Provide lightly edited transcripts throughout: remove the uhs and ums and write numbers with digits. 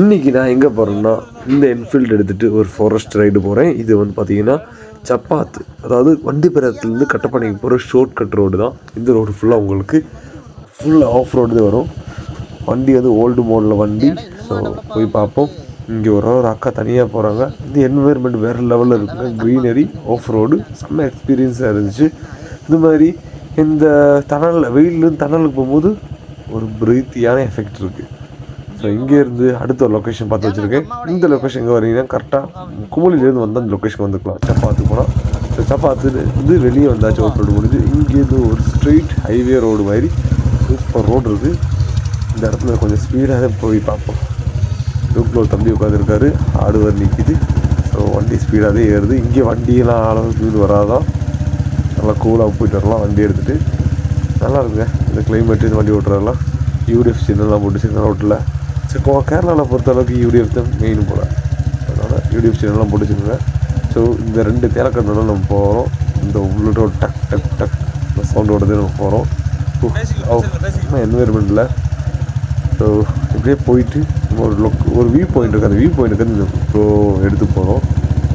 இன்றைக்கி நான் எங்கே போகிறேன்னா இந்த என்ஃபீல்டு எடுத்துகிட்டு ஒரு ஃபாரஸ்ட் ரைடு போகிறேன். இது வந்து பார்த்திங்கன்னா சப்பாத்து, அதாவது வண்டிபெரத்துலேருந்து கட்டப்பனைக்கு போகிற ஷார்ட் கட் ரோடு தான். இந்த ரோடு ஃபுல்லாக உங்களுக்கு ஃபுல்லாக ஆஃப் ரோடு தான் வரும். வண்டி வந்து ஓல்டு மாடலில் வண்டி. ஸோ போய் பார்ப்போம். இங்கே ஒரு அக்கா தனியாக போகிறாங்க. இந்த என்வைர்மெண்ட் வேறு லெவலில் இருக்குங்க. க்ரீனரி, ஆஃப் ரோடு, செம்ம எக்ஸ்பீரியன்ஸாக இருந்துச்சு. இது மாதிரி இந்த டனலில் வெயிலேருந்து டனலுக்கு போகும்போது ஒரு பிரீத்தியான எஃபெக்ட் இருக்குது. ஸோ இங்கேருந்து அடுத்த ஒரு லொக்கேஷன் பார்த்து வச்சுருக்கேன். இந்த லொக்கேஷன் எங்கே வரீங்கன்னா கரெக்டாக குமுளிலேருந்து வந்து அந்த லொக்கேஷன் வந்துக்கலாம். சப்பாத்துக்கு போனால் ஸோ சப்பாத்து வந்து வெளியே வந்தாச்சு ஆஃப் ரோடு முடிஞ்சு. இங்கேருந்து ஒரு ஸ்ட்ரெயிட் ஹைவே ரோடு மாதிரி சூப்பர் ரோடு இருக்குது. இந்த இடத்துல கொஞ்சம் ஸ்பீடாக போய் பார்ப்போம். தூக்கில் ஒரு தம்பி உட்காந்துருக்காரு, ஆடுவர் நிற்கிது. ஸோ வண்டி ஸ்பீடாகவே ஏறுது. இங்கே வண்டியெல்லாம் அளவுக்கு வீடு வராதான், நல்லா கூலாக போயிட்டு வரலாம் வண்டி எடுத்துகிட்டு. நல்லா இருக்குங்க இந்த கிளைமேட்டு. இந்த வண்டி ஓட்டுறதெல்லாம் யூடிஎஃப் சின்னலாம் போட்டு சின்ன ரோட்டில். சரி, கேரளாவில் பொறுத்தளவுக்கு யூடிஎஃப் தான் மெயின் போல், அதனால் யூடிஎஃப் சின்னலாம் போட்டுச்சுங்க. ஸோ இந்த 2 தேலக்கடனால நம்ம போகிறோம். இந்த உள்ளோட டக் டக் டக் இந்த சவுண்டோட நம்ம போகிறோம். என்வைர்மெண்ட்டில் ஸோ இப்படியே போயிட்டு ஒரு வியூ பாயிண்ட் இருக்குது. அந்த வியூ பாயிண்ட்டுக்கு இந்த ப்ரோ எடுத்து போகிறோம்.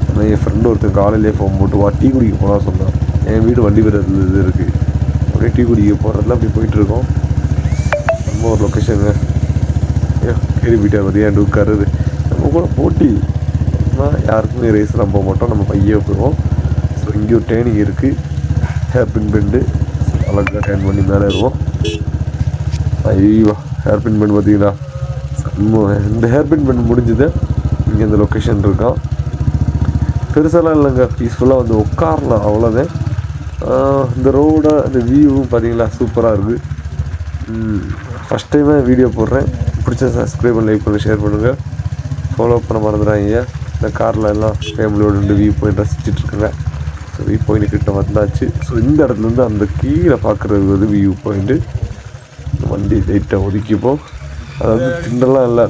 ஆனால் என் ஃப்ரெண்டு ஒருத்தர் காலையிலே ஃபோன் போட்டு டீ குடிக்க போனால் சொன்னான். என் வீடு வண்டிபெரத்தில் இது இருக்குது. அப்படியே டீ குடிக்க போகிறதுல அப்படி போயிட்டுருக்கோம். நம்ம ஒரு லொக்கேஷனுங்க. கேள்வி போயிட்டார் மதியம் ரெண்டு உட்காருது. நம்ம கூட போட்டி யாருக்குமே ரேஸ்லாம் போக மாட்டோம், நம்ம பையே போயிடுவோம். ஸோ இங்கே ஒரு ட்ரெயினிங் இருக்குது, ஹேர்பின் பெண்டு. அழகாக டேர்ன் பண்ணி மேலே ஏறுவோம். ஐயோ ஹேர்பின் பெண்ட் பார்த்தீங்களா, இந்த ஹேர்பின் பெண்ட் முடிஞ்சது. இங்கே இந்த லொக்கேஷன் இருக்கான். பெருசாலாம் இல்லைங்க, பீஸ்ஃபுல்லாக வந்து உட்காரலாம், அவ்வளோதான். இந்த ரோட இந்த வியூவும் பார்த்தீங்களா சூப்பராக இருக்குது. ஃபஸ்ட் டைமாக வீடியோ போடுறேன். பிடிச்ச சப்ஸ்கிரைப் பண்ணி, லைக் பண்ணி, ஷேர் பண்ணுங்கள். ஃபாலோ பண்ண மறந்துடாங்க. இந்த காரில் எல்லாம் ஃபேமிலியோடு 2 வியூ பாயிண்ட் ரசிச்சிட்ருக்குங்க. ஸோ வியூ பாயிண்ட் கிட்ட வந்தாச்சு. ஸோ இந்த இடத்துலேருந்து அந்த கீழே பார்க்குறது வந்து வியூ பாயிண்ட்டு. வண்டி லைட்டாக ஒதுக்கிப்போம். அதாவது திண்டெல்லாம் இல்லை.